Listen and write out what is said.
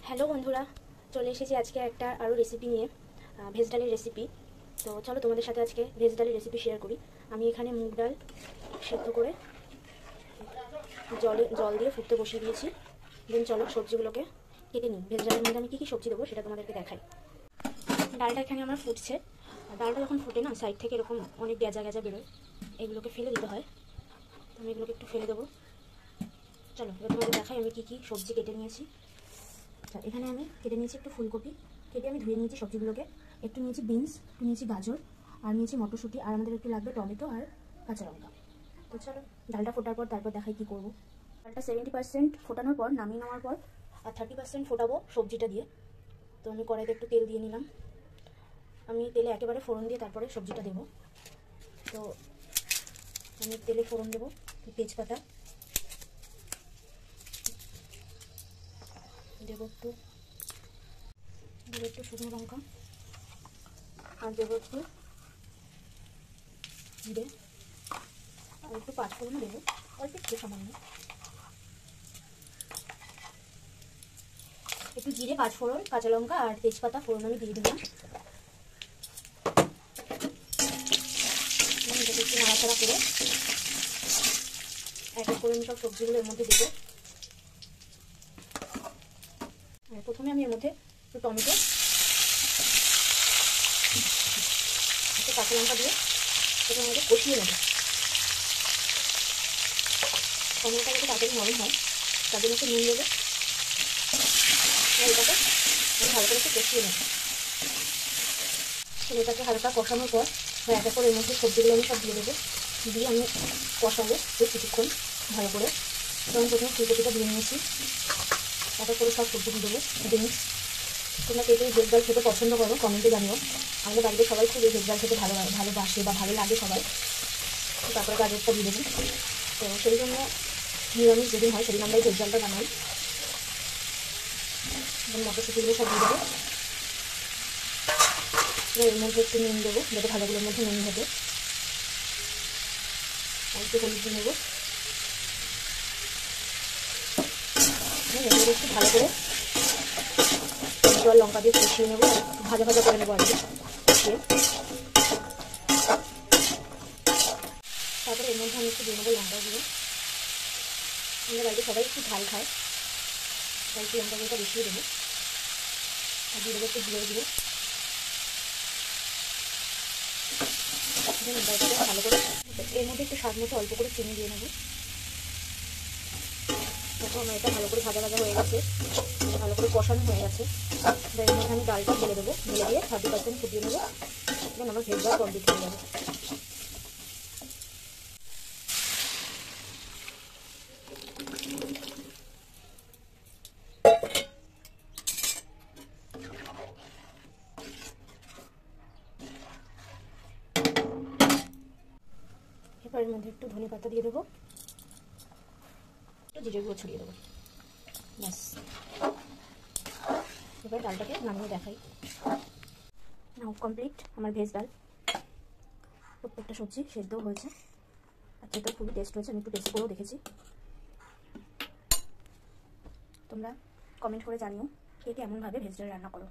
Hello বন্ধুরা, চলে এসেছি আজকে একটা আরও রেসিপি নিয়ে, ভেজ ডালের রেসিপি। তো চলো তোমাদের সাথে আজকে ভেজ ডালের রেসিপি শেয়ার করি। আমি এখানে মুগ ডাল সেদ্ধ করে জল দিয়ে ফুটতে বসিয়ে দিয়েছি। দেন চলো সবজিগুলোকে কেটে নিই। ভেজ ডালের মধ্যে আমি কী কী সবজি দেবো সেটা তোমাদেরকে দেখাই। ডালটা এখানে আমার ফুটছে। ডালটা যখন ফুটে না, সাইড থেকে এরকম অনেক গ্যাজা গ্যাজা বেরোয়, এগুলোকে ফেলে দিতে হয়। তো আমি এগুলোকে একটু ফেলে দেবো। চলো এবার তোমাদের দেখাই আমি কী কী সবজি কেটে নিয়েছি। এখানে আমি কেটে নিয়েছি একটু ফুলকপি, কেটে আমি ধুয়ে নিয়েছি সবজিগুলোকে। একটু নিয়েছি বিনস, একটু নিয়েছি গাজর, আর নিয়েছি মটরশুঁটি, আর আমাদের একটু লাগবে টমেটো আর কাঁচা লঙ্কা। তো চলো ডালটা ফোটার পর তারপর দেখাই কী করবো। ডালটা 70% ফোটানোর পর নামিয়ে নেওয়ার পর আর 30% ফোটাবো সবজিটা দিয়ে। তো আমি কড়াইতে একটু তেল দিয়ে নিলাম। আমি তেলে একেবারে ফোড়ন দিয়ে তারপরে সবজিটা দেবো। তো আমি তেলে ফোড়ন দেবো, তেজপাতা দেবো, একটু শুকনো লঙ্কা, আর দেবো একটু জিরে, আর একটু পাঁচফোড়ন দেবো, অল্প একটু সামান্য, একটু জিরে, পাঁচফোড়ন, কাঁচা লঙ্কা আর তেজপাতা ফোড়ন আমি দিয়ে দিলাম। এটাকে একটু নাড়াচাড়া করে এক এক করে আমি সব সবজিগুলো এর মধ্যে দেবো। প্রথমে আমি এর মধ্যে একটু টমেটো, একটু কাঁচা লঙ্কা দিয়ে এটার মধ্যে কষিয়ে নেবো। টমেটোটা যাতে তাড়াতাড়ি নরম হয় তার জন্য একটু নুন দেবো। এটাকে আমি ভালো করে একটু কষিয়ে নেব। এটাকে হালকা কষানোর পর এক এক করে এর মধ্যে সবজিগুলো আমি সব দিয়ে দেবো। দিয়ে আমি কষাবো বেশ কিছুক্ষণ ভালো করে। তো আমি প্রথমে ফুলকপিটা দিয়ে নিয়েছি, এক এক করে সব সবজি দিয়ে দেবো। বিনস, তোমরা কে কে ভেজ ডাল খেতে পছন্দ করো কমেন্টে জানিও। আমাদের বাড়িতে সবাই খুব ভেজ ডাল খেতে ভালোবাসে বা ভালো লাগে সবাই। তারপরে গাজরটা দিয়ে দেবো। তো সেই জন্য নিরামিষ যেদিন হয় সেদিন আমরা ভেজ ডালটা বানাই। মটরশুঁটিগুলো সব দিয়ে দেবো। এর মধ্যে একটু নুন দেবো যাতে ভাজাগুলোর মধ্যে নুন হবে, আর একটু হলুদ দিয়ে নেবো। এগুলো একটু ভালো করে জল লঙ্কা দিয়ে কষিয়ে নেবো, ভাজা ভাজা করে নেবো আর কি কষিয়ে। তারপরে এর মধ্যে আমি একটু দিয়ে নেবো লঙ্কা দিয়ে। আমাদের বাড়িতে সবাই একটু ঝাল খায়, তাই একটু লঙ্কা গুঁড়োটা বেশিয়ে দেবো। আর দিয়ে দেবো একটু জিরে দিয়ে ভালো করে। এর মধ্যে একটু স্বাদ মতো অল্প করে চিনি দিয়ে নেবো। দেখো আমার এটা ভালো করে ভাজা ভাজা হয়ে গেছে, ভালো করে কষানো হয়ে গেছে। এর মধ্যে আমি ডালটা ঢেলে দেবো, ঢেলে দিয়ে 30% ফুটিয়ে নেবো। দেন আমার ভেজ ডাল কমপ্লিট হয়ে যাবে। এবার এর মধ্যে একটু ধনে পাতা দিয়ে দেবো, একটু জিরে গুঁড়ো ছড়িয়ে দেবো, ব্যাস। এবার ডালটাকে নামিয়ে দেখাই। নাও কমপ্লিট আমার ভেজ ডাল। প্রত্যেকটা সবজি সেদ্ধও হয়েছে আর খেতেও খুবই টেস্ট হয়েছে। আমি একটু টেস্ট করেও দেখেছি। তোমরা কমেন্ট করে জানিও কে কেমনভাবে ভেজ ডাল রান্না করো।